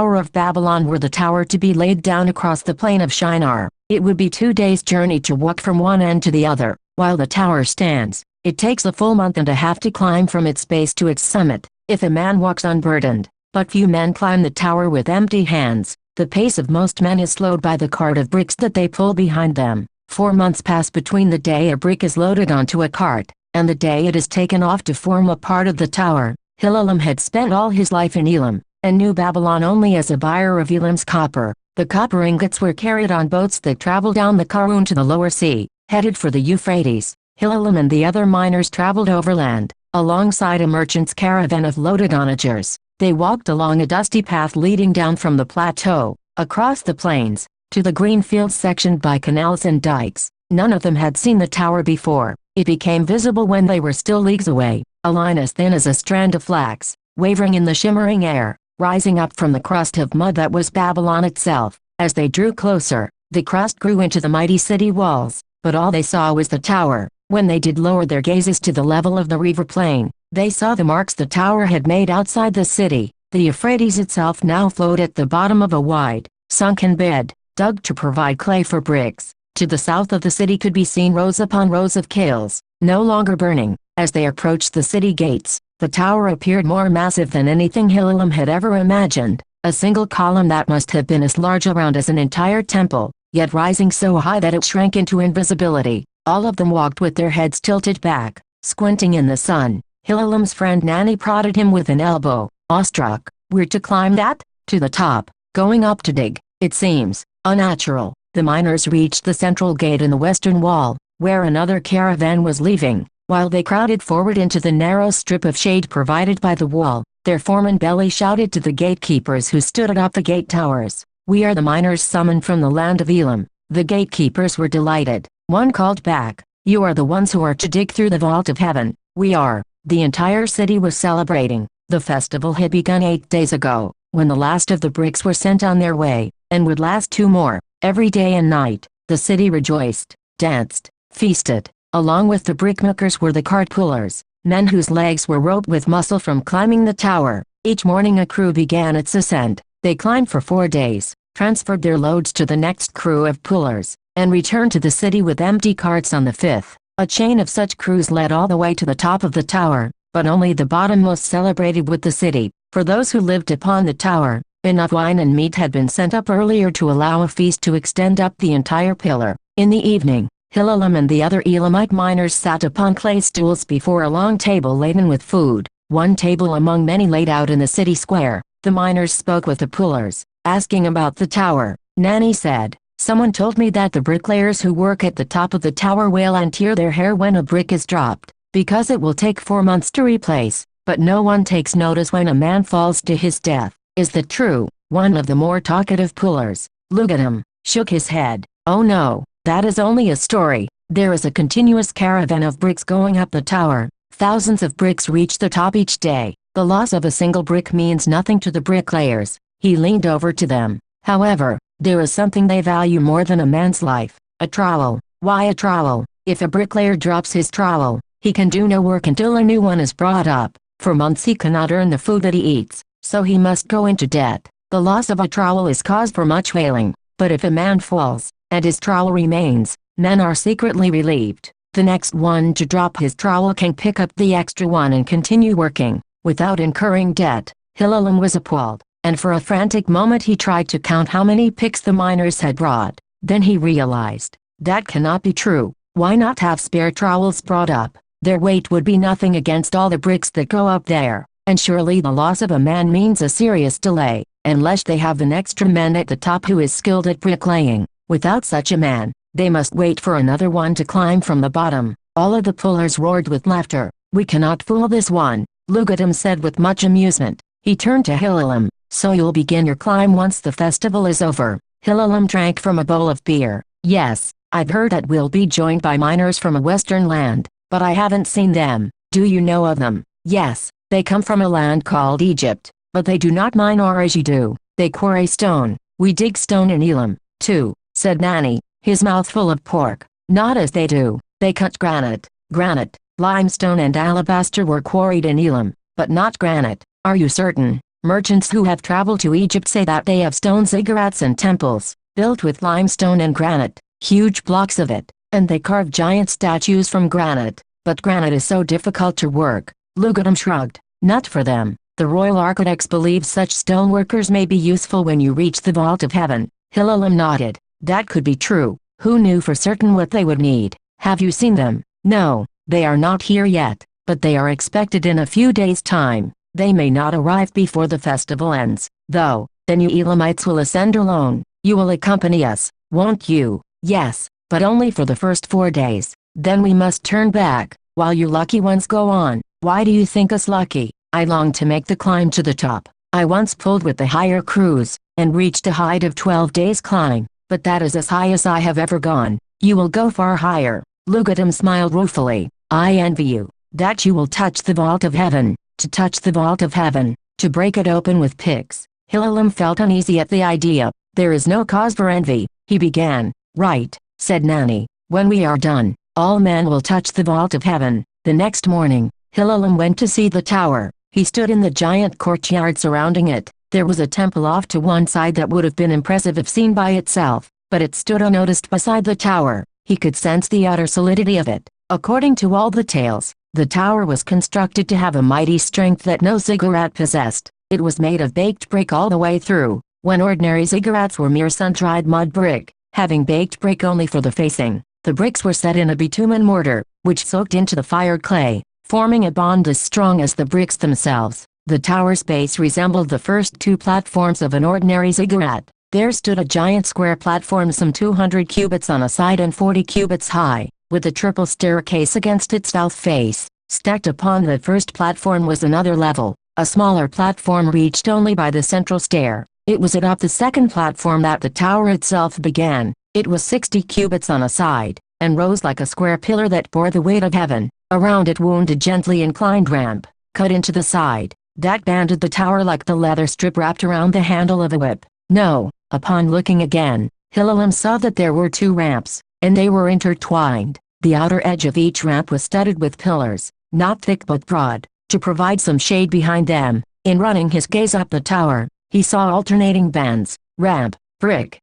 Tower of Babylon were the tower to be laid down across the plain of Shinar. It would be 2 days' journey to walk from one end to the other. While the tower stands, it takes a full month and a half to climb from its base to its summit, if a man walks unburdened. But few men climb the tower with empty hands. The pace of most men is slowed by the cart of bricks that they pull behind them. 4 months pass between the day a brick is loaded onto a cart, and the day it is taken off to form a part of the tower. Hillel had spent all his life in Elam, and knew Babylon only as a buyer of Elam's copper. The copper ingots were carried on boats that traveled down the Karun to the lower sea, headed for the Euphrates. Hillel and the other miners traveled overland, alongside a merchant's caravan of loaded onagers. They walked along a dusty path leading down from the plateau, across the plains, to the green fields sectioned by canals and dikes. None of them had seen the tower before. It became visible when they were still leagues away, a line as thin as a strand of flax, wavering in the shimmering air, rising up from the crust of mud that was Babylon itself. As they drew closer, the crust grew into the mighty city walls, but all they saw was the tower. When they did lower their gazes to the level of the river plain, they saw the marks the tower had made outside the city. The Euphrates itself now flowed at the bottom of a wide, sunken bed, dug to provide clay for bricks. To the south of the city could be seen rows upon rows of kilns, no longer burning. As they approached the city gates, the tower appeared more massive than anything Hillel had ever imagined. A single column that must have been as large around as an entire temple, yet rising so high that it shrank into invisibility. All of them walked with their heads tilted back, squinting in the sun. Hillelem's friend Nanny prodded him with an elbow. Awestruck, "We're to climb that? To the top? Going up to dig? It seems unnatural." The miners reached the central gate in the western wall, where another caravan was leaving. While they crowded forward into the narrow strip of shade provided by the wall, their foreman Belly shouted to the gatekeepers who stood atop the gate towers, "We are the miners summoned from the land of Elam." The gatekeepers were delighted. One called back, "You are the ones who are to dig through the vault of heaven." "We are." The entire city was celebrating. The festival had begun 8 days ago, when the last of the bricks were sent on their way, and would last 2 more. Every day and night, the city rejoiced, danced, feasted. Along with the brickmakers were the cart pullers, men whose legs were roped with muscle from climbing the tower. Each morning a crew began its ascent. They climbed for 4 days, transferred their loads to the next crew of pullers, and returned to the city with empty carts on the 5th. A chain of such crews led all the way to the top of the tower, but only the bottommost celebrated with the city. For those who lived upon the tower, enough wine and meat had been sent up earlier to allow a feast to extend up the entire pillar. In the evening, Hillel and the other Elamite miners sat upon clay stools before a long table laden with food, one table among many laid out in the city square. The miners spoke with the pullers, asking about the tower. Nanny said, "Someone told me that the bricklayers who work at the top of the tower wail and tear their hair when a brick is dropped, because it will take 4 months to replace, but no one takes notice when a man falls to his death." "Is that true?" One of the more talkative pullers, Lugadim, shook his head. "Oh no, that is only a story. There is a continuous caravan of bricks going up the tower. Thousands of bricks reach the top each day. The loss of a single brick means nothing to the bricklayers." He leaned over to them. "However, there is something they value more than a man's life, a trowel." "Why a trowel?" "If a bricklayer drops his trowel, he can do no work until a new one is brought up. For months he cannot earn the food that he eats, so he must go into debt. The loss of a trowel is cause for much wailing, but if a man falls, and his trowel remains, men are secretly relieved. The next one to drop his trowel can pick up the extra one and continue working, without incurring debt." Hillel was appalled, and for a frantic moment he tried to count how many picks the miners had brought. Then he realized, that cannot be true. Why not have spare trowels brought up? Their weight would be nothing against all the bricks that go up there, and surely the loss of a man means a serious delay, unless they have an extra man at the top who is skilled at bricklaying. Without such a man, they must wait for another one to climb from the bottom. All of the pullers roared with laughter. "We cannot fool this one," Lugadim said with much amusement. He turned to Hillel. "So you'll begin your climb once the festival is over?" Hillel drank from a bowl of beer. "Yes, I've heard that we'll be joined by miners from a western land, but I haven't seen them." "Do you know of them?" "Yes, they come from a land called Egypt, but they do not mine ore as you do. They quarry stone. We dig stone in Elam, too," said Nanny, his mouth full of pork. "Not as they do. They cut granite. Granite, limestone and alabaster were quarried in Elam, but not granite." "Are you certain?" Merchants who have traveled to Egypt say that they have stone ziggurats and temples, built with limestone and granite, huge blocks of it, and they carve giant statues from granite, but granite is so difficult to work. Lugadam shrugged. Not for them. The royal architects believe such stoneworkers may be useful when you reach the vault of heaven. Hilalam nodded. That could be true. Who knew for certain what they would need? Have you seen them? No, they are not here yet, but they are expected in a few days' time. They may not arrive before the festival ends, though. Then you Elamites will ascend alone. You will accompany us, won't you? Yes, but only for the first 4 days. Then we must turn back, while you lucky ones go on. Why do you think us lucky? I long to make the climb to the top. I once pulled with the higher crews, and reached a height of 12 days' climb, but that is as high as I have ever gone. You will go far higher. Lugadam smiled ruefully. I envy you, that you will touch the vault of heaven. To touch the vault of heaven, to break it open with picks. Hilalam felt uneasy at the idea. There is no cause for envy, he began. Right, said Nani. When we are done, all men will touch the vault of heaven. The next morning, Hilalam went to see the tower. He stood in the giant courtyard surrounding it. There was a temple off to one side that would have been impressive if seen by itself, but it stood unnoticed beside the tower. He could sense the utter solidity of it. According to all the tales, the tower was constructed to have a mighty strength that no ziggurat possessed. It was made of baked brick all the way through, when ordinary ziggurats were mere sun-dried mud brick, having baked brick only for the facing. The bricks were set in a bitumen mortar, which soaked into the fired clay, forming a bond as strong as the bricks themselves. The tower's base resembled the first 2 platforms of an ordinary ziggurat. There stood a giant square platform some 200 cubits on a side and 40 cubits high, with a triple staircase against its south face. Stacked upon the first platform was another level. A smaller platform reached only by the central stair. It was atop the second platform that the tower itself began. It was 60 cubits on a side, and rose like a square pillar that bore the weight of heaven. Around it wound a gently inclined ramp, cut into the side, that banded the tower like the leather strip wrapped around the handle of a whip. No, upon looking again, Hilalam saw that there were 2 ramps, and they were intertwined. The outer edge of each ramp was studded with pillars, not thick but broad, to provide some shade behind them. In running his gaze up the tower, he saw alternating bands, ramp, brick,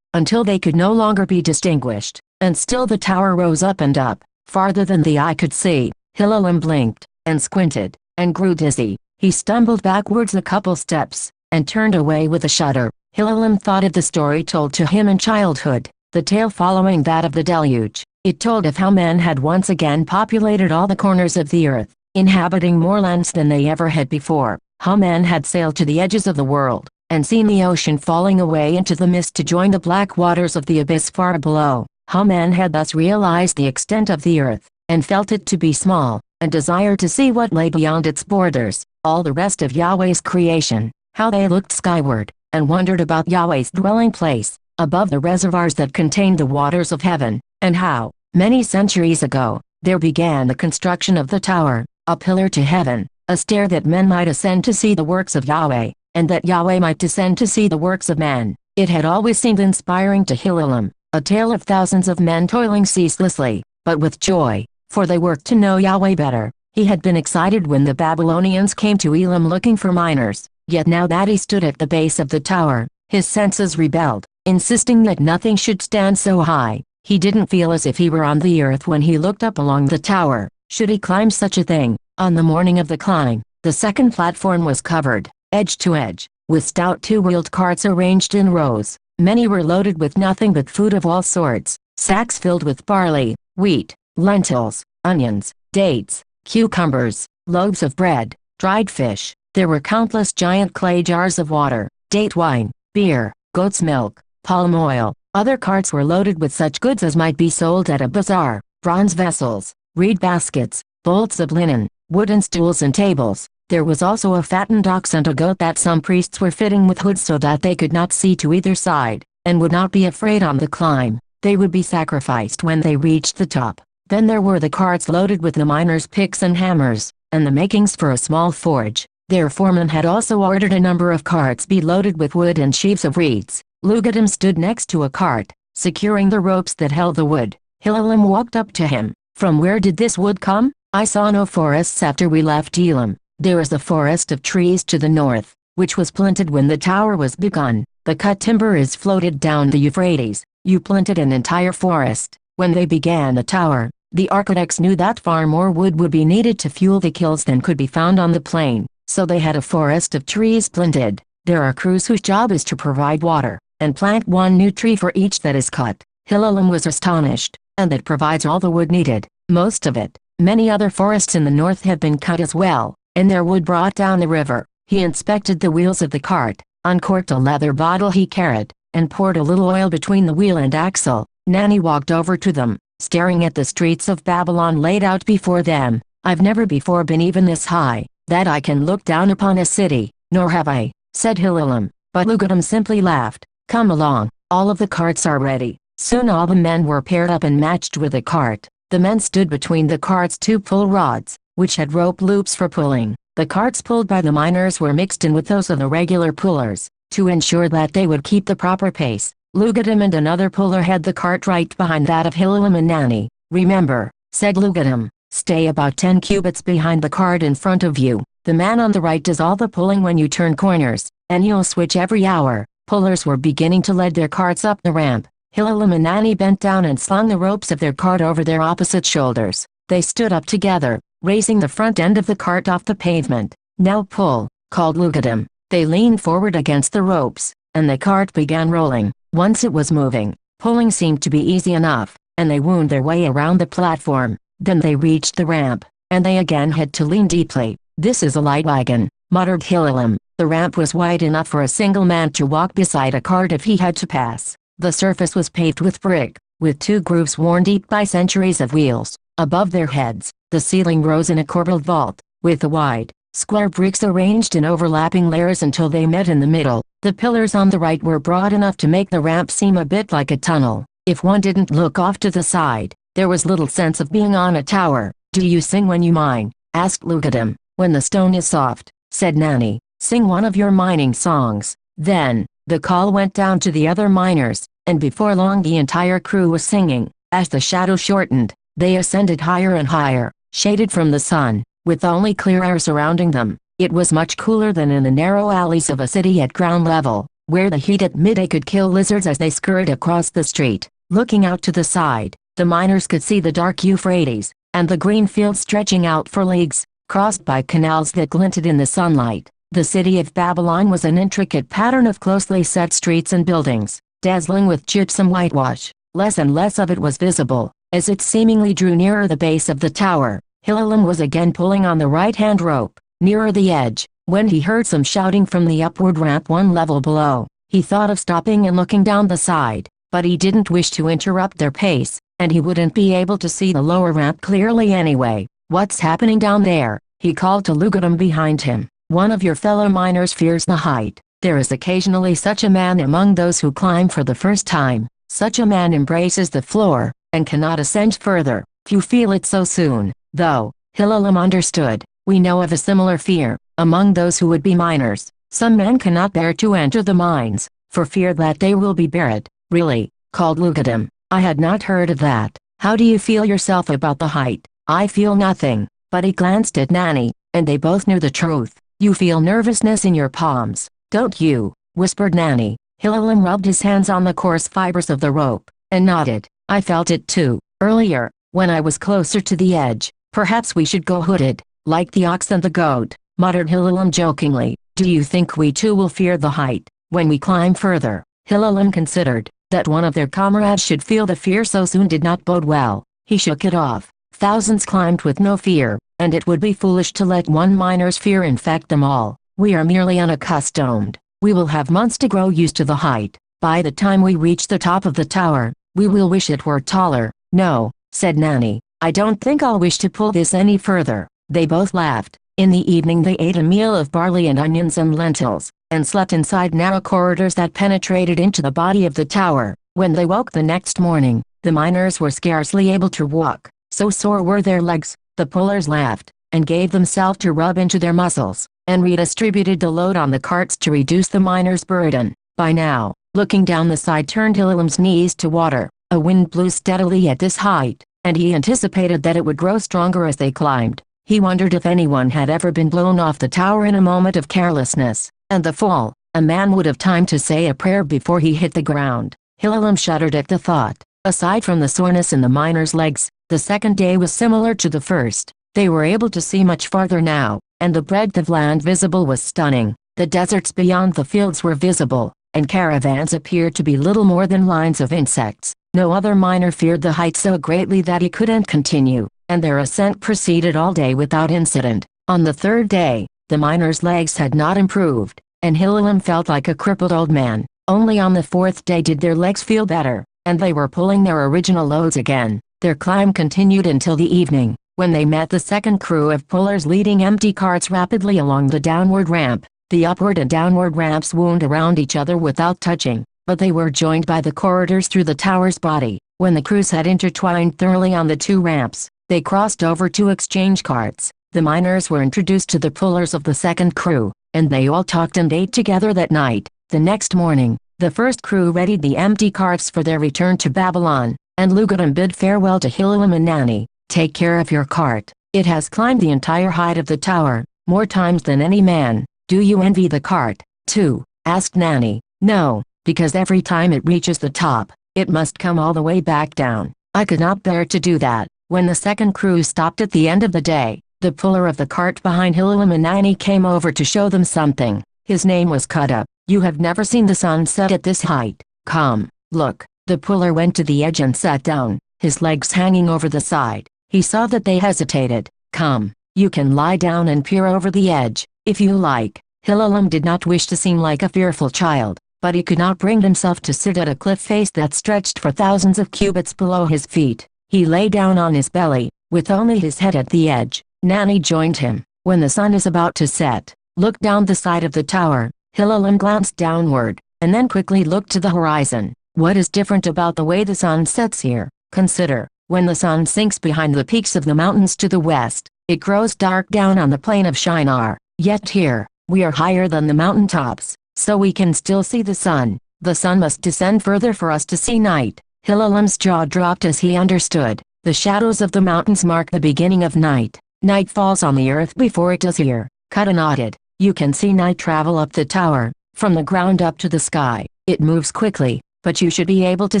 until they could no longer be distinguished, and still the tower rose up and up, farther than the eye could see. Hilalam blinked, and squinted, and grew dizzy. He stumbled backwards a couple steps, and turned away with a shudder. Hilalam thought of the story told to him in childhood, the tale following that of the deluge. It told of how men had once again populated all the corners of the earth, inhabiting more lands than they ever had before. How men had sailed to the edges of the world, and seen the ocean falling away into the mist to join the black waters of the abyss far below. How men had thus realized the extent of the earth, and felt it to be small, and desired to see what lay beyond its borders, all the rest of Yahweh's creation. How they looked skyward, and wondered about Yahweh's dwelling place, above the reservoirs that contained the waters of heaven, and how, many centuries ago, there began the construction of the tower, a pillar to heaven, a stair that men might ascend to see the works of Yahweh, and that Yahweh might descend to see the works of man. It had always seemed inspiring to Hilalam, a tale of thousands of men toiling ceaselessly, but with joy, for they worked to know Yahweh better. He had been excited when the Babylonians came to Elam looking for miners, yet now that he stood at the base of the tower, his senses rebelled, insisting that nothing should stand so high. He didn't feel as if he were on the earth when he looked up along the tower. Should he climb such a thing? On the morning of the climb, the second platform was covered, edge to edge, with stout 2-wheeled carts arranged in rows. Many were loaded with nothing but food of all sorts, sacks filled with barley, wheat, lentils, onions, dates, cucumbers, loaves of bread, dried fish. There were countless giant clay jars of water, date wine, beer, goat's milk, palm oil. Other carts were loaded with such goods as might be sold at a bazaar, bronze vessels, reed baskets, bolts of linen, wooden stools and tables. There was also a fattened ox and a goat that some priests were fitting with hoods so that they could not see to either side, and would not be afraid on the climb. They would be sacrificed when they reached the top. Then there were the carts loaded with the miners' picks and hammers, and the makings for a small forge. Their foreman had also ordered a number of carts be loaded with wood and sheaves of reeds. Lugadam stood next to a cart, securing the ropes that held the wood. Hilalam walked up to him. From where did this wood come? I saw no forests after we left Elam. There is a forest of trees to the north, which was planted when the tower was begun. The cut timber is floated down the Euphrates. You planted an entire forest. When they began the tower, the architects knew that far more wood would be needed to fuel the kilns than could be found on the plain, so they had a forest of trees planted. There are crews whose job is to provide water, and plant one new tree for each that is cut. Hillel was astonished, and that provides all the wood needed, most of it. Many other forests in the north have been cut as well, and their wood brought down the river. He inspected the wheels of the cart, uncorked a leather bottle he carried, and poured a little oil between the wheel and axle. Nanny walked over to them, staring at the streets of Babylon laid out before them. I've never before been even this high, that I can look down upon a city, nor have I, said Hillel, but Lugadim simply laughed. Come along, all of the carts are ready. Soon all the men were paired up and matched with a cart. The men stood between the carts' two pull rods, which had rope loops for pulling. The carts pulled by the miners were mixed in with those of the regular pullers, to ensure that they would keep the proper pace. Lugadim and another puller had the cart right behind that of Hillel and Nanny. Remember, said Lugadim, stay about 10 cubits behind the cart in front of you. The man on the right does all the pulling when you turn corners, and you'll switch every hour. Pullers were beginning to lead their carts up the ramp. Hillel and Nanny bent down and slung the ropes of their cart over their opposite shoulders. They stood up together, raising the front end of the cart off the pavement. Now pull, called Lugadim. They leaned forward against the ropes, and the cart began rolling. Once it was moving, pulling seemed to be easy enough, and they wound their way around the platform. Then they reached the ramp, and they again had to lean deeply. This is a light wagon, muttered Hillel. The ramp was wide enough for a single man to walk beside a cart if he had to pass. The surface was paved with brick, with two grooves worn deep by centuries of wheels. Above their heads, the ceiling rose in a corbelled vault, with the wide, square bricks arranged in overlapping layers until they met in the middle. The pillars on the right were broad enough to make the ramp seem a bit like a tunnel. If one didn't look off to the side, there was little sense of being on a tower. Do you sing when you mine? Asked Lugadim. When the stone is soft, said Nanny, sing one of your mining songs. Then, the call went down to the other miners, and before long the entire crew was singing. As the shadow shortened, they ascended higher and higher, shaded from the sun, with only clear air surrounding them. It was much cooler than in the narrow alleys of a city at ground level, where the heat at midday could kill lizards as they scurried across the street. Looking out to the side, the miners could see the dark Euphrates, and the green fields stretching out for leagues, crossed by canals that glinted in the sunlight. The city of Babylon was an intricate pattern of closely set streets and buildings, dazzling with gypsum whitewash. Less and less of it was visible, as it seemingly drew nearer the base of the tower. Hillel was again pulling on the right-hand rope, nearer the edge, when he heard some shouting from the upward ramp one level below. He thought of stopping and looking down the side, but he didn't wish to interrupt their pace, and he wouldn't be able to see the lower ramp clearly anyway. What's happening down there? He called to Lugadim behind him. One of your fellow miners fears the height. There is occasionally such a man among those who climb for the first time. Such a man embraces the floor, and cannot ascend further. Few feel it so soon, though. Hillel understood. We know of a similar fear, among those who would be miners. Some men cannot bear to enter the mines, for fear that they will be buried. Really, called Lugadim. I had not heard of that. How do you feel yourself about the height? I feel nothing. But he glanced at Nanny, and they both knew the truth. You feel nervousness in your palms, don't you? Whispered Nanny. Hillel rubbed his hands on the coarse fibers of the rope, and nodded. I felt it too, earlier, when I was closer to the edge. Perhaps we should go hooded, like the ox and the goat, muttered Hillel jokingly. Do you think we too will fear the height, when we climb further? Hillel considered, that one of their comrades should feel the fear so soon did not bode well. He shook it off. Thousands climbed with no fear, and it would be foolish to let one miner's fear infect them all. We are merely unaccustomed. We will have months to grow used to the height. By the time we reach the top of the tower, we will wish it were taller. No, said Nanny, I don't think I'll wish to pull this any further. They both laughed. In the evening they ate a meal of barley and onions and lentils, and slept inside narrow corridors that penetrated into the body of the tower. When they woke the next morning, the miners were scarcely able to walk, so sore were their legs. The pullers laughed, and gave themselves to rub into their muscles, and redistributed the load on the carts to reduce the miners' burden. By now, looking down the side turned Hillel's knees to water. A wind blew steadily at this height, and he anticipated that it would grow stronger as they climbed. He wondered if anyone had ever been blown off the tower in a moment of carelessness, and the fall. A man would have time to say a prayer before he hit the ground. Hillelum shuddered at the thought. Aside from the soreness in the miners' legs, the second day was similar to the first. They were able to see much farther now, and the breadth of land visible was stunning. The deserts beyond the fields were visible, and caravans appeared to be little more than lines of insects. No other miner feared the height so greatly that he couldn't continue, and their ascent proceeded all day without incident. On the third day, the miners' legs had not improved, and Hillelum felt like a crippled old man. Only on the fourth day did their legs feel better, and they were pulling their original loads again. Their climb continued until the evening, when they met the second crew of pullers leading empty carts rapidly along the downward ramp. The upward and downward ramps wound around each other without touching, but they were joined by the corridors through the tower's body. When the crews had intertwined thoroughly on the two ramps, they crossed over to exchange carts. The miners were introduced to the pullers of the second crew, and they all talked and ate together that night. The next morning, the first crew readied the empty carts for their return to Babylon, and Lugadam bid farewell to Hillelum and Nanny. "Take care of your cart. It has climbed the entire height of the tower, more times than any man. Do you envy the cart, too?" asked Nanny. "No, because every time it reaches the top, it must come all the way back down. I could not bear to do that." When the second crew stopped at the end of the day, the puller of the cart behind Hillelum and Nanny came over to show them something. His name was Kutta. "You have never seen the sun set at this height. Come, look." The puller went to the edge and sat down, his legs hanging over the side. He saw that they hesitated. "Come, you can lie down and peer over the edge, if you like." Hillelum did not wish to seem like a fearful child, but he could not bring himself to sit at a cliff face that stretched for thousands of cubits below his feet. He lay down on his belly, with only his head at the edge. Nanny joined him. "When the sun is about to set, look down the side of the tower." Hillelum glanced downward, and then quickly looked to the horizon. "What is different about the way the sun sets here? Consider, when the sun sinks behind the peaks of the mountains to the west, it grows dark down on the plain of Shinar. Yet here, we are higher than the mountain tops, so we can still see the sun. The sun must descend further for us to see night." Hillelum's jaw dropped as he understood. The shadows of the mountains mark the beginning of night. Night falls on the earth before it does here. Kutta nodded. "You can see night travel up the tower, from the ground up to the sky. It moves quickly, but you should be able to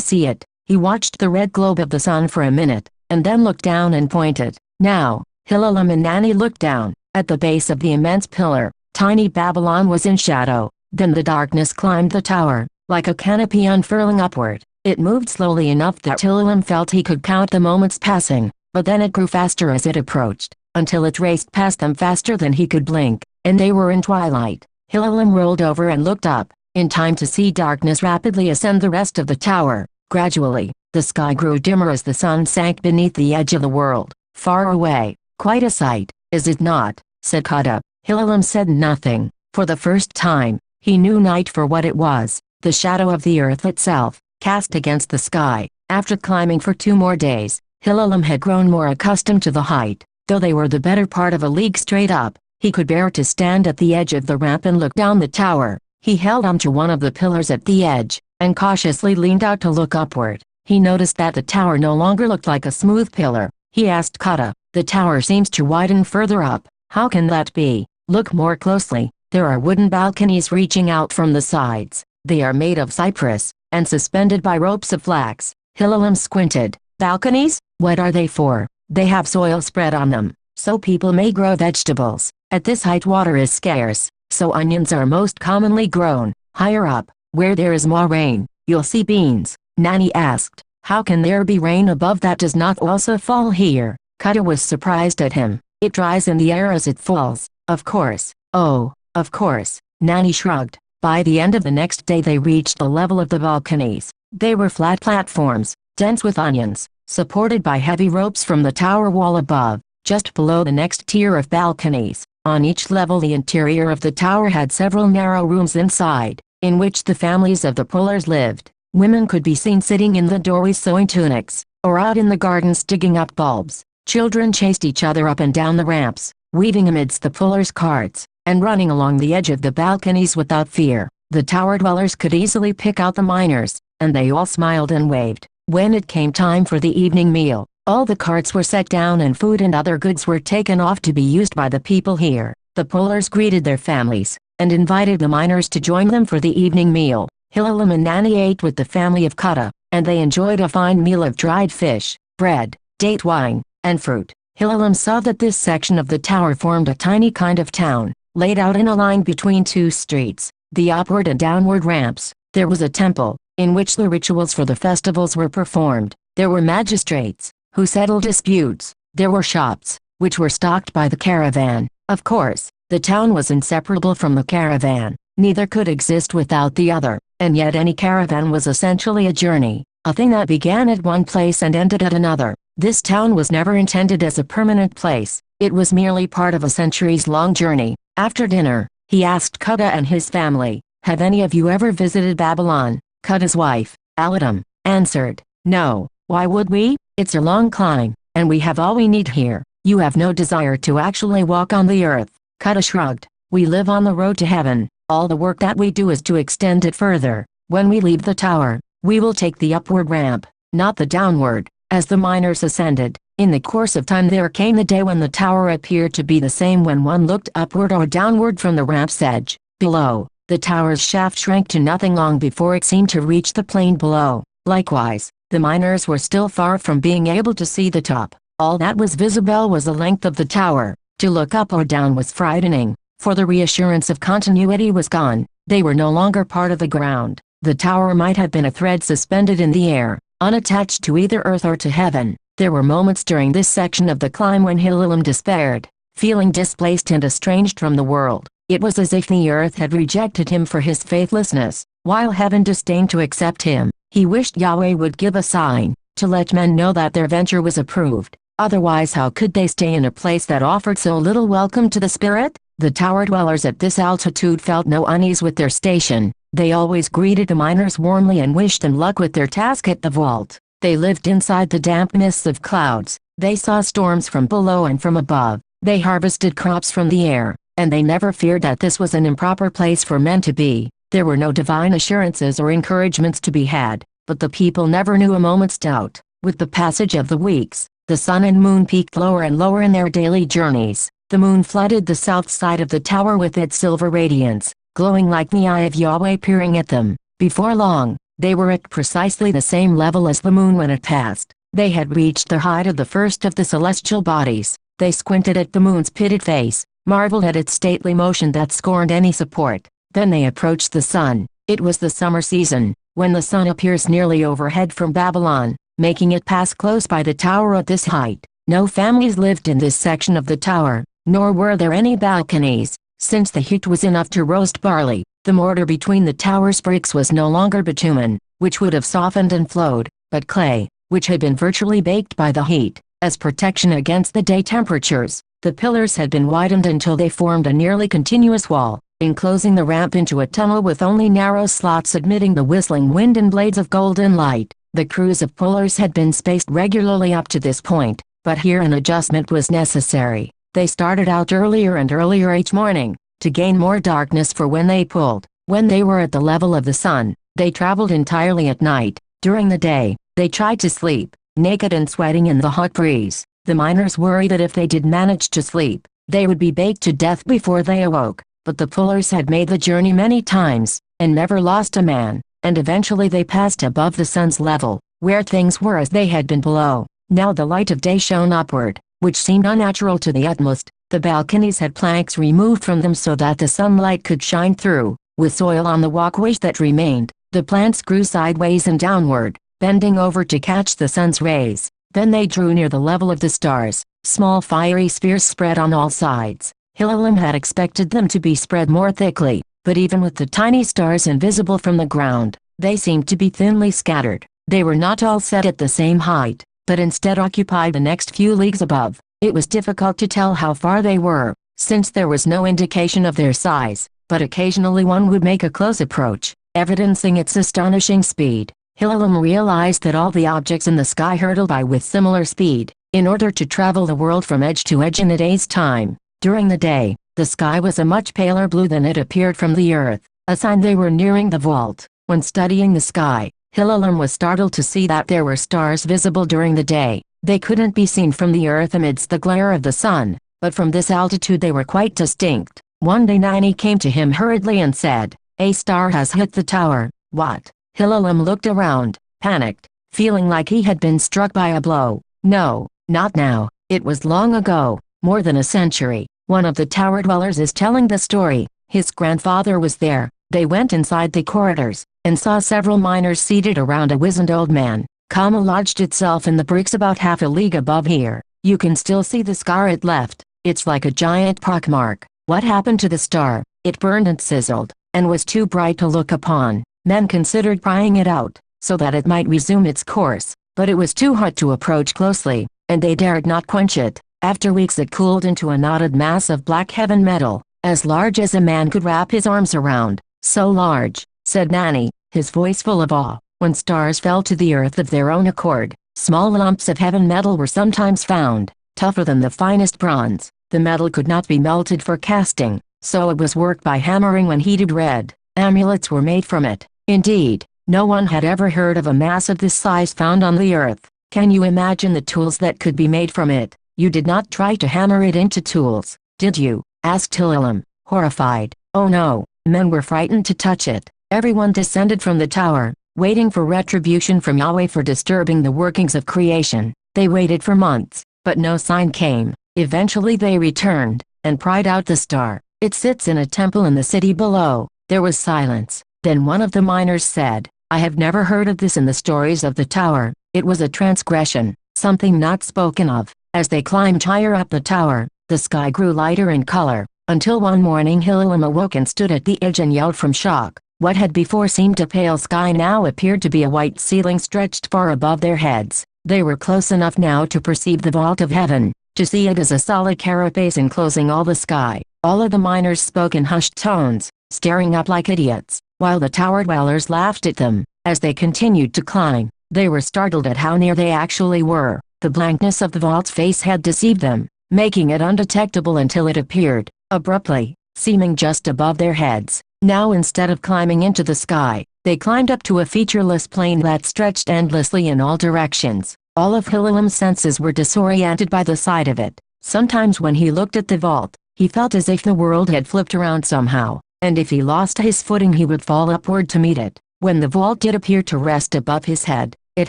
see it." He watched the red globe of the sun for a minute, and then looked down and pointed. Now, Hillelum and Nanny looked down. At the base of the immense pillar, tiny Babylon was in shadow. Then the darkness climbed the tower, like a canopy unfurling upward. It moved slowly enough that Hillelum felt he could count the moments passing, but then it grew faster as it approached, until it raced past them faster than he could blink, and they were in twilight. Hillelum rolled over and looked up, in time to see darkness rapidly ascend the rest of the tower. Gradually, the sky grew dimmer as the sun sank beneath the edge of the world, far away. "Quite a sight, is it not?" said Kutta. Hillelum said nothing. For the first time, he knew night for what it was, the shadow of the earth itself, cast against the sky. After climbing for 2 more days, Hillelum had grown more accustomed to the height. Though they were the better part of a league straight up, he could bear to stand at the edge of the ramp and look down the tower. He held onto one of the pillars at the edge, and cautiously leaned out to look upward. He noticed that the tower no longer looked like a smooth pillar. He asked Kutta, "The tower seems to widen further up. How can that be?" "Look more closely. There are wooden balconies reaching out from the sides. They are made of cypress, and suspended by ropes of flax." Hillelum squinted. "Balconies? What are they for?" "They have soil spread on them, so people may grow vegetables. At this height water is scarce, so onions are most commonly grown. Higher up, where there is more rain, you'll see beans." Nanny asked, "How can there be rain above that does not also fall here?" Kutta was surprised at him. "It dries in the air as it falls, of course." "Oh, of course." Nanny shrugged. By the end of the next day they reached the level of the balconies. They were flat platforms, dense with onions, supported by heavy ropes from the tower wall above. Just below the next tier of balconies, on each level the interior of the tower had several narrow rooms inside, in which the families of the pullers lived. Women could be seen sitting in the doorways sewing tunics, or out in the gardens digging up bulbs. Children chased each other up and down the ramps, weaving amidst the pullers' carts, and running along the edge of the balconies without fear. The tower dwellers could easily pick out the miners, and they all smiled and waved. When it came time for the evening meal, All the carts were set down and food and other goods were taken off to be used by the people here. The pullers greeted their families, and invited the miners to join them for the evening meal. Hillelum and Nanny ate with the family of Kutta, and they enjoyed a fine meal of dried fish, bread, date wine, and fruit. Hillelum saw that this section of the tower formed a tiny kind of town, laid out in a line between two streets, the upward and downward ramps. There was a temple, in which the rituals for the festivals were performed. There were magistrates, who settled disputes. There were shops, which were stocked by the caravan. Of course, the town was inseparable from the caravan. Neither could exist without the other, and yet any caravan was essentially a journey, a thing that began at one place and ended at another. This town was never intended as a permanent place. It was merely part of a centuries-long journey. After dinner, he asked Kutta and his family, "Have any of you ever visited Babylon?" Kutta's wife, Aladdin, answered, "No, why would we? It's a long climb, and we have all we need here. You have no desire to actually walk on the earth." Kutta shrugged. "We live on the road to heaven. All the work that we do is to extend it further. When we leave the tower, we will take the upward ramp, not the downward." As the miners ascended, in the course of time there came the day when the tower appeared to be the same when one looked upward or downward from the ramp's edge. Below, the tower's shaft shrank to nothing long before it seemed to reach the plain below. Likewise, the miners were still far from being able to see the top. All that was visible was the length of the tower. To look up or down was frightening, for the reassurance of continuity was gone. They were no longer part of the ground. The tower might have been a thread suspended in the air, unattached to either earth or to heaven. There were moments during this section of the climb when Hillelum despaired, feeling displaced and estranged from the world. It was as if the earth had rejected him for his faithlessness, while heaven disdained to accept him. He wished Yahweh would give a sign, to let men know that their venture was approved. Otherwise how could they stay in a place that offered so little welcome to the spirit? The tower dwellers at this altitude felt no unease with their station. They always greeted the miners warmly and wished them luck with their task at the vault. They lived inside the damp mists of clouds. They saw storms from below and from above. They harvested crops from the air, and they never feared that this was an improper place for men to be. There were no divine assurances or encouragements to be had, but the people never knew a moment's doubt. With the passage of the weeks, the sun and moon peaked lower and lower in their daily journeys. The moon flooded the south side of the tower with its silver radiance, glowing like the eye of Yahweh peering at them. Before long, they were at precisely the same level as the moon when it passed. They had reached the height of the first of the celestial bodies. They squinted at the moon's pitted face, marveled at its stately motion that scorned any support. Then they approached the sun. It was the summer season, when the sun appears nearly overhead from Babylon, making it pass close by the tower at this height. No families lived in this section of the tower, nor were there any balconies, since the heat was enough to roast barley. The mortar between the tower's bricks was no longer bitumen, which would have softened and flowed, but clay, which had been virtually baked by the heat. As protection against the day temperatures, the pillars had been widened until they formed a nearly continuous wall, enclosing the ramp into a tunnel with only narrow slots admitting the whistling wind and blades of golden light. The crews of pullers had been spaced regularly up to this point, but here an adjustment was necessary. They started out earlier and earlier each morning, to gain more darkness for when they pulled. When they were at the level of the sun, they traveled entirely at night. During the day, they tried to sleep, naked and sweating in the hot breeze. The miners worried that if they did manage to sleep, they would be baked to death before they awoke. But the pullers had made the journey many times, and never lost a man, and eventually they passed above the sun's level, where things were as they had been below. Now the light of day shone upward, which seemed unnatural to the utmost. The balconies had planks removed from them so that the sunlight could shine through. With soil on the walkways that remained, the plants grew sideways and downward, bending over to catch the sun's rays. Then they drew near the level of the stars. Small fiery spheres spread on all sides. Hillelum had expected them to be spread more thickly, but even with the tiny stars invisible from the ground, they seemed to be thinly scattered. They were not all set at the same height, but instead occupied the next few leagues above. It was difficult to tell how far they were, since there was no indication of their size, but occasionally one would make a close approach, evidencing its astonishing speed. Hillelum realized that all the objects in the sky hurtled by with similar speed, in order to travel the world from edge to edge in a day's time. During the day, the sky was a much paler blue than it appeared from the earth, a sign they were nearing the vault. When studying the sky, Hillelum was startled to see that there were stars visible during the day, They couldn't be seen from the earth amidst the glare of the sun, but from this altitude they were quite distinct. One day Nanny came to him hurriedly and said, "A star has hit the tower." "What?" Hillelum looked around, panicked, feeling like he had been struck by a blow. "No, not now. It was long ago, more than a century. One of the tower dwellers is telling the story. His grandfather was there." They went inside the corridors, and saw several miners seated around a wizened old man. Comma lodged itself in the bricks about half a league above here. You can still see the scar it left. It's like a giant pockmark. What happened to the star? It burned and sizzled, and was too bright to look upon. Men considered prying it out, so that it might resume its course, but it was too hot to approach closely, and they dared not quench it. After weeks it cooled into a knotted mass of black heaven metal, as large as a man could wrap his arms around. "So large," said Nanny, his voice full of awe. "When stars fell to the earth of their own accord, small lumps of heaven metal were sometimes found, tougher than the finest bronze. The metal could not be melted for casting, so it was worked by hammering when heated red. Amulets were made from it. Indeed, no one had ever heard of a mass of this size found on the earth. Can you imagine the tools that could be made from it?" "You did not try to hammer it into tools, did you?" asked Hillelum, horrified. "Oh no." Men were frightened to touch it. Everyone descended from the tower, waiting for retribution from Yahweh for disturbing the workings of creation. They waited for months, but no sign came. Eventually they returned, and pried out the star. "It sits in a temple in the city below." There was silence. Then one of the miners said, "I have never heard of this in the stories of the tower." It was a transgression, something not spoken of. As they climbed higher up the tower, the sky grew lighter in color, until one morning Hillelum awoke and stood at the edge and yelled from shock. What had before seemed a pale sky now appeared to be a white ceiling stretched far above their heads. They were close enough now to perceive the vault of heaven, to see it as a solid carapace enclosing all the sky. All of the miners spoke in hushed tones, staring up like idiots, while the tower dwellers laughed at them. As they continued to climb, they were startled at how near they actually were. The blankness of the vault's face had deceived them, making it undetectable until it appeared, abruptly, seeming just above their heads. Now instead of climbing into the sky, they climbed up to a featureless plain that stretched endlessly in all directions. All of Hillelum's senses were disoriented by the sight of it. Sometimes when he looked at the vault, he felt as if the world had flipped around somehow, and if he lost his footing he would fall upward to meet it. When the vault did appear to rest above his head, it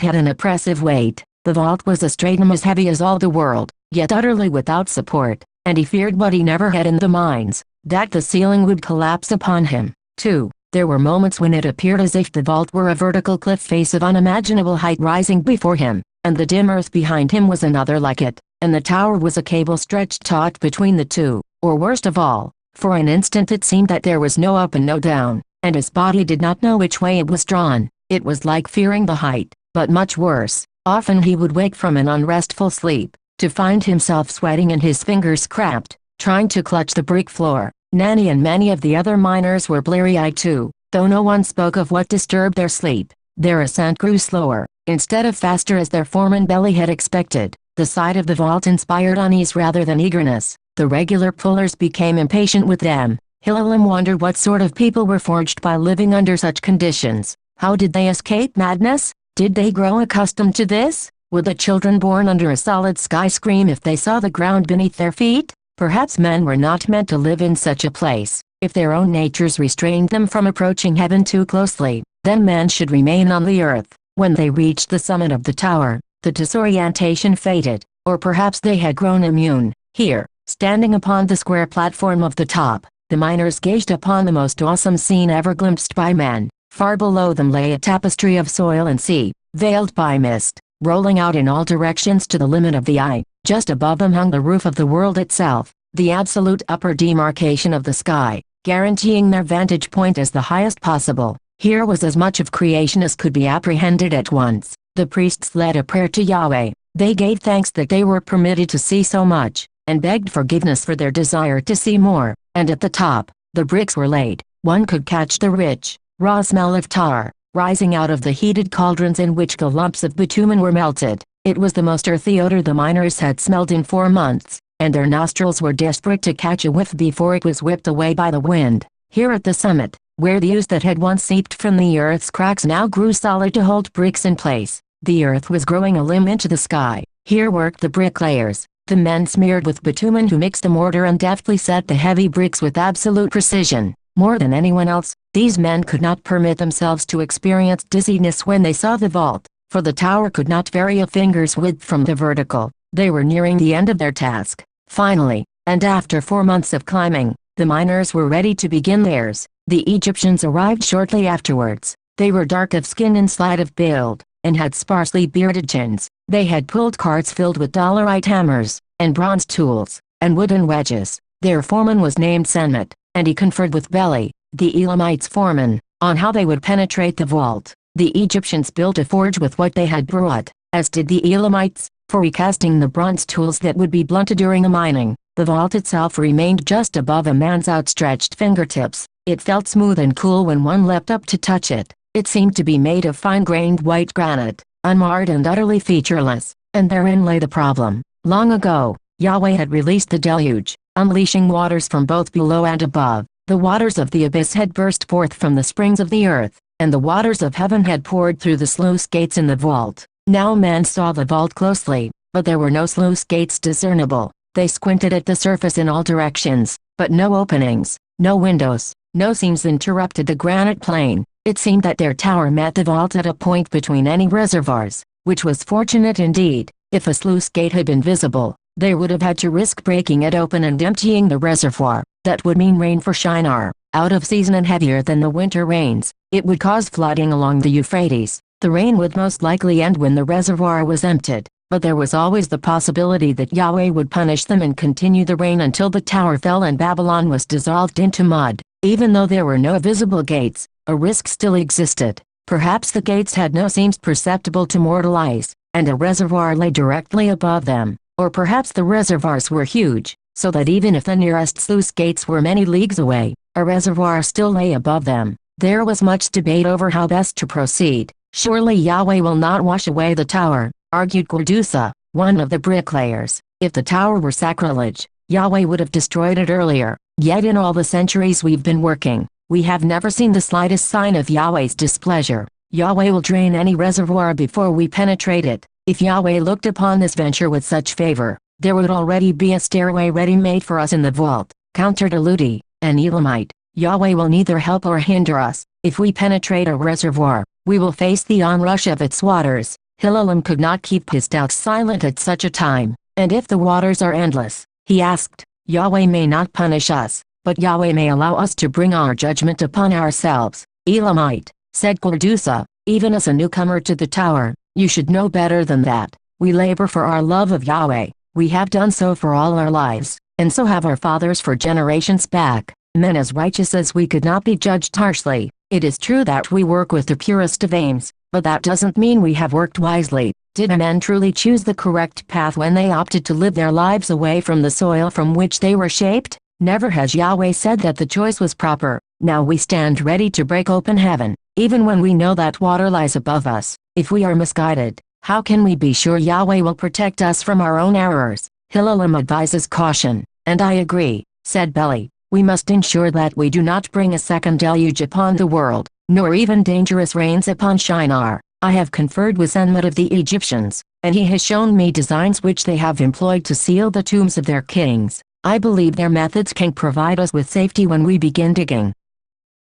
had an oppressive weight. The vault was a stratum as heavy as all the world, yet utterly without support, and he feared what he never had in the mines, that the ceiling would collapse upon him. Too, there were moments when it appeared as if the vault were a vertical cliff face of unimaginable height rising before him, and the dim earth behind him was another like it, and the tower was a cable stretched taut between the two. Or worst of all, for an instant it seemed that there was no up and no down, and his body did not know which way it was drawn. It was like fearing the height, but much worse. Often he would wake from an unrestful sleep, to find himself sweating and his fingers cramped, trying to clutch the brick floor. Nanny and many of the other miners were bleary-eyed too, though no one spoke of what disturbed their sleep. Their ascent grew slower, instead of faster as their foreman Belly had expected. The sight of the vault inspired unease rather than eagerness. The regular pullers became impatient with them. Hillelum wondered what sort of people were forged by living under such conditions. How did they escape madness? Did they grow accustomed to this? Would the children born under a solid sky scream if they saw the ground beneath their feet? Perhaps men were not meant to live in such a place. If their own natures restrained them from approaching heaven too closely, then men should remain on the earth. When they reached the summit of the tower, the disorientation faded, or perhaps they had grown immune. Here, standing upon the square platform of the top, the miners gazed upon the most awesome scene ever glimpsed by men. Far below them lay a tapestry of soil and sea, veiled by mist, rolling out in all directions to the limit of the eye. Just above them hung the roof of the world itself, the absolute upper demarcation of the sky, guaranteeing their vantage point as the highest possible. Here was as much of creation as could be apprehended at once. The priests led a prayer to Yahweh. They gave thanks that they were permitted to see so much, and begged forgiveness for their desire to see more. And at the top, the bricks were laid. One could catch the rich, raw smell of tar, rising out of the heated cauldrons in which the lumps of bitumen were melted. It was the most earthy odor the miners had smelled in 4 months, and their nostrils were desperate to catch a whiff before it was whipped away by the wind. Here at the summit, where the ooze that had once seeped from the earth's cracks now grew solid to hold bricks in place, the earth was growing a limb into the sky. Here worked the bricklayers, the men smeared with bitumen who mixed the mortar and deftly set the heavy bricks with absolute precision. More than anyone else, these men could not permit themselves to experience dizziness when they saw the vault, for the tower could not vary a finger's width from the vertical. They were nearing the end of their task. Finally, and after 4 months of climbing, the miners were ready to begin theirs. The Egyptians arrived shortly afterwards. They were dark of skin and slight of build, and had sparsely bearded chins. They had pulled carts filled with dolerite hammers, and bronze tools, and wooden wedges. Their foreman was named Senmet, and he conferred with Beli, the Elamites' foreman, on how they would penetrate the vault. The Egyptians built a forge with what they had brought, as did the Elamites, for recasting the bronze tools that would be blunted during the mining. The vault itself remained just above a man's outstretched fingertips. It felt smooth and cool when one leapt up to touch it. It seemed to be made of fine-grained white granite, unmarred and utterly featureless, and therein lay the problem. Long ago, Yahweh had released the deluge, unleashing waters from both below and above. The waters of the abyss had burst forth from the springs of the earth, and the waters of heaven had poured through the sluice gates in the vault. Now men saw the vault closely, but there were no sluice gates discernible. They squinted at the surface in all directions, but no openings, no windows, no seams interrupted the granite plain. It seemed that their tower met the vault at a point between any reservoirs, which was fortunate indeed. If a sluice gate had been visible, they would have had to risk breaking it open and emptying the reservoir. That would mean rain for Shinar, out of season and heavier than the winter rains. It would cause flooding along the Euphrates. The rain would most likely end when the reservoir was emptied, but there was always the possibility that Yahweh would punish them and continue the rain until the tower fell and Babylon was dissolved into mud. Even though there were no visible gates, a risk still existed. Perhaps the gates had no seams perceptible to mortal eyes, and a reservoir lay directly above them. Or perhaps the reservoirs were huge, so that even if the nearest sluice gates were many leagues away, a reservoir still lay above them. There was much debate over how best to proceed. Surely Yahweh will not wash away the tower, argued Gordusa, one of the bricklayers. If the tower were sacrilege, Yahweh would have destroyed it earlier. Yet in all the centuries we've been working, we have never seen the slightest sign of Yahweh's displeasure. Yahweh will drain any reservoir before we penetrate it. If Yahweh looked upon this venture with such favor, there would already be a stairway ready-made for us in the vault, countered Aludi, an Elamite. Yahweh will neither help or hinder us. If we penetrate a reservoir, we will face the onrush of its waters. Hilalam could not keep his doubts silent at such a time. And if the waters are endless, he asked, Yahweh may not punish us, but Yahweh may allow us to bring our judgment upon ourselves. Elamite, said Gordusa, even as a newcomer to the tower, you should know better than that. We labor for our love of Yahweh. We have done so for all our lives, and so have our fathers for generations back. Men as righteous as we could not be judged harshly. It is true that we work with the purest of aims, but that doesn't mean we have worked wisely. Did men truly choose the correct path when they opted to live their lives away from the soil from which they were shaped? Never has Yahweh said that the choice was proper. Now we stand ready to break open heaven, even when we know that water lies above us. If we are misguided, how can we be sure Yahweh will protect us from our own errors? Hilalam advises caution, and I agree, said Beli. We must ensure that we do not bring a second deluge upon the world, nor even dangerous rains upon Shinar. I have conferred with Senmet of the Egyptians, and he has shown me designs which they have employed to seal the tombs of their kings. I believe their methods can provide us with safety when we begin digging.